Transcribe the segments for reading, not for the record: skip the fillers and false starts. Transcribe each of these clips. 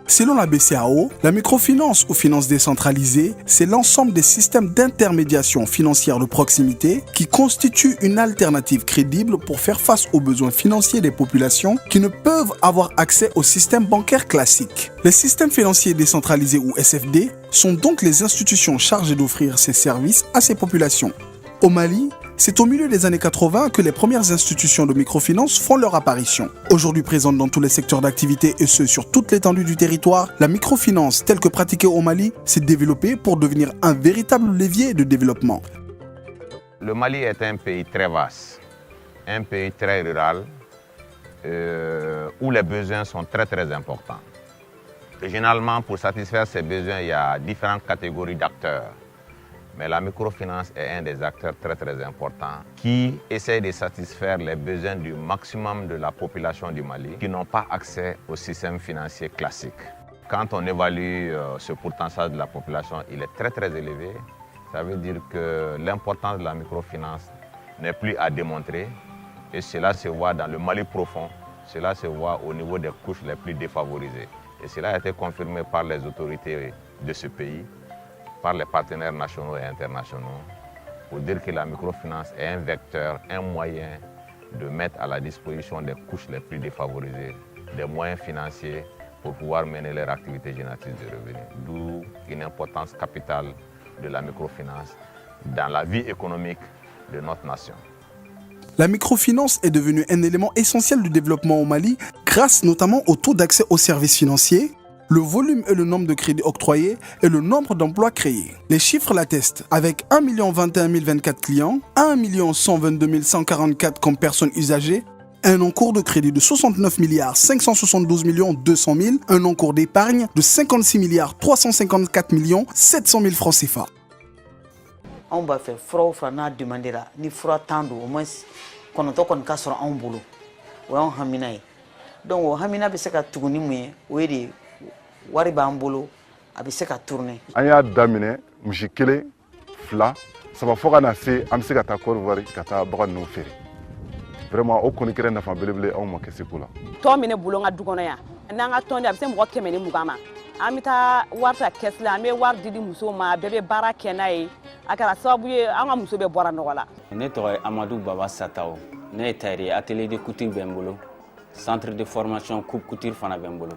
Selon la BCEAO, la microfinance ou finance décentralisée, c'est l'ensemble des systèmes d'intermédiation financière de proximité qui constituent une alternative crédible pour faire face aux besoins financiers des populations qui ne peuvent avoir accès au système bancaire classique. Les systèmes financiers décentralisés ou SFD sont donc les institutions chargées d'offrir ces services à ces populations. Au Mali, c'est au milieu des années 80 que les premières institutions de microfinance font leur apparition. Aujourd'hui présente dans tous les secteurs d'activité et ce sur toute l'étendue du territoire, la microfinance telle que pratiquée au Mali s'est développée pour devenir un véritable levier de développement. Le Mali est un pays très vaste, un pays très rural, où les besoins sont très importants. Et généralement, pour satisfaire ces besoins, il y a différentes catégories d'acteurs. Mais la microfinance est un des acteurs très importants qui essaie de satisfaire les besoins du maximum de la population du Mali qui n'ont pas accès au système financier classique. Quand on évalue ce pourcentage de la population, il est très élevé. Ça veut dire que l'importance de la microfinance n'est plus à démontrer et cela se voit dans le Mali profond, cela se voit au niveau des couches les plus défavorisées. Et cela a été confirmé par les autorités de ce pays, par les partenaires nationaux et internationaux, pour dire que la microfinance est un vecteur, un moyen de mettre à la disposition des couches les plus défavorisées des moyens financiers pour pouvoir mener leur activité génératrice de revenus. D'où une importance capitale de la microfinance dans la vie économique de notre nation. La microfinance est devenue un élément essentiel du développement au Mali grâce notamment au taux d'accès aux services financiers, le volume et le nombre de crédits octroyés et le nombre d'emplois créés. Les chiffres l'attestent, avec 1 021 024 clients, 1 122 144 comme personnes usagées, un encours de crédit de 69 572 200 000, un encours d'épargne de 56 354 700 000 francs CFA. On va faire fura fura n'a demandé là ni fura tando au moins kɔnɔntɔ kɔni ka sɔrɔ anw bolo o y'anw hamina ye donc o hamina bɛ se ka tugu ni mun ye o ye de wari b'an bolo a bɛ se ka tourner. An y'a daminɛ misi kelen fila saba fo ka na se an bɛ se ka taa Côte d'Ivoire ka taa bagan ninnu feere vraiment o kɔni kɛra nafa belebele anw ma kɛse ko la. Tɔ min ne bolo n ka du kɔnɔ yan n'an ka tɔn de a bɛ se mɔgɔ 120 ma an bɛ taa wari ta kɛsi la an bɛ wari di musow ma bɛɛ bɛ baara kɛ n'a ye a kɛra sababu ye an ka muso bɛɛ bɔra nɔgɔ la. Ne tɔgɔ ye Amadou Baba Sataw ne ye tailleur atelier de couture bɛ n bolo centre de formation coupe couture fana bɛ n bolo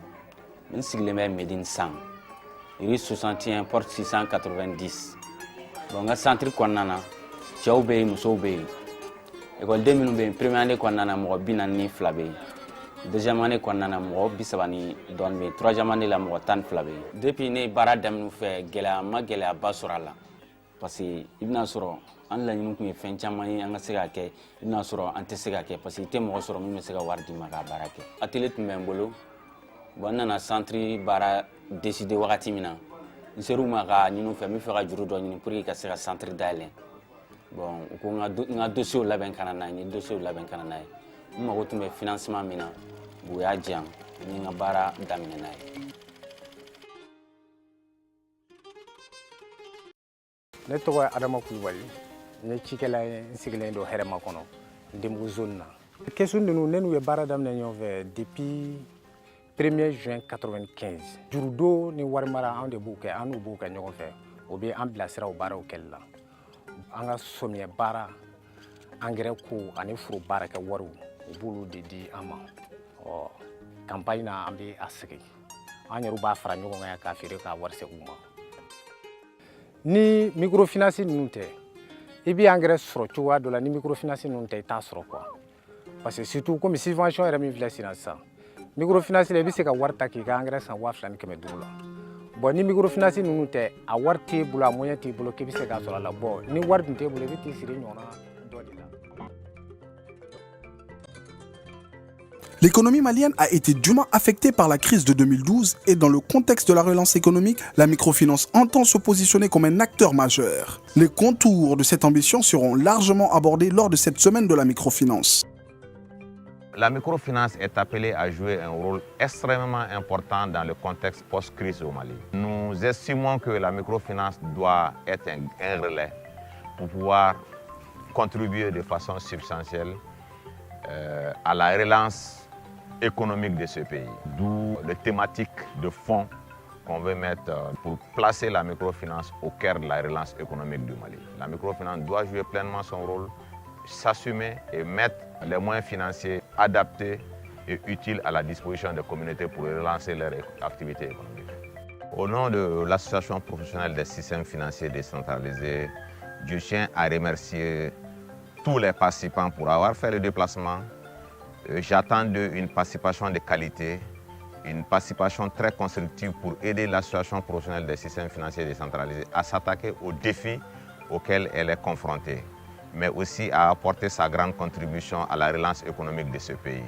n sigilen bɛ Médine Sang rue 61 porte 690 bon n ka centre kɔnɔna na cɛw bɛ yen musow bɛ yen école minnu bɛ yen première année kɔnɔna na mɔgɔ 42 bɛ yen deuxième année kɔnɔna na mɔgɔ 30 ni dɔɔni bɛ yen troisième année la mɔgɔ 12 bɛ yen depuis ne ye baara daminɛ fɛ gɛlɛya ma gɛlɛyaba sɔrɔ a la parce que i bɛna sɔrɔ an laɲini tun ye fɛn caman ye an ka se ka kɛ i bɛna sɔrɔ an tɛ se ka kɛ parce que i tɛ mɔgɔ sɔrɔ min bɛ se ka wari d'i ma k'a baara kɛ atelier tun bɛ n bolo bon n nana centre baara décider wagati min na n ser'u ma ka ɲini u fɛ n bɛ fɛ ka juru dɔ ɲini pour que ka se ka centre dayɛlɛ bon u ko n ka dossier labɛn ka na n'a ye n ye dossier labɛn ka na n'a ye n mago tun bɛ financement min na u y'a diyan n ye n ka baara daminɛ n'a ye. Ne tɔgɔ ye Adama Kulubali n ye cikɛla ye n sigilen don Hɛrɛma kɔnɔ Denbugu zone na. Kɛsu ninnu ne n'u ye baara daminɛ ɲɔgɔn fɛ depuis 1er juin 95 jurudon ni wari mara anw de b'u kɛ an n'u b'u kɛ ɲɔgɔn fɛ o bɛ an bilasira o baaraw kɛli la an ka somiyɛ baara engrais ko ani foro baara kɛ wariw u b'olu de di an ma campagne na an bɛ a sigi an yɛrɛw b'a fara ɲɔgɔn kan k'a feere k'a wari segin u ma. Ni microfinance ninnu tɛ i bɛ engrais sɔrɔ cogoya dɔ la ni microfinance ninnu tɛ i t'a sɔrɔ quoi parce que surtout comme subvention yɛrɛ min filɛ sisan sisan microfinance la i bɛ se ka wari ta k'i ka engrais san 2500 la bon ni microfinance ninnu tɛ a wari t'e bolo a moyen t'e bolo k'i bɛ se k'a sɔrɔ a la bon ni wari dun t'e bolo i bɛ t'i siri ɲɔgɔnna dɔ de la. L'économie malienne a été durement affectée par la crise de 2012 et dans le contexte de la relance économique, la microfinance entend se positionner comme un acteur majeur. Les contours de cette ambition seront largement abordés lors de cette semaine de la microfinance. La microfinance est appelée à jouer un rôle extrêmement important dans le contexte post-crise au Mali. Nous estimons que la microfinance doit être un relais pour pouvoir contribuer de façon substantielle à la relance économique de ce pays. D'où les thématiques de fond qu'on veut mettre pour placer la microfinance au cœur de la relance économique du Mali. La microfinance doit jouer pleinement son rôle, s'assumer et mettre les moyens financiers adaptés et utiles à la disposition des communautés pour relancer leur activité économique. Au nom de l'Association professionnelle des systèmes financiers décentralisés, je tiens à remercier tous les participants pour avoir fait le déplacement. J'attends d'eux une participation de qualité, une participation très constructive pour aider l'Association professionnelle des systèmes financiers décentralisés à s'attaquer aux défis auxquels elle est confrontée, mais aussi à apporter sa grande contribution à la relance économique de ce pays.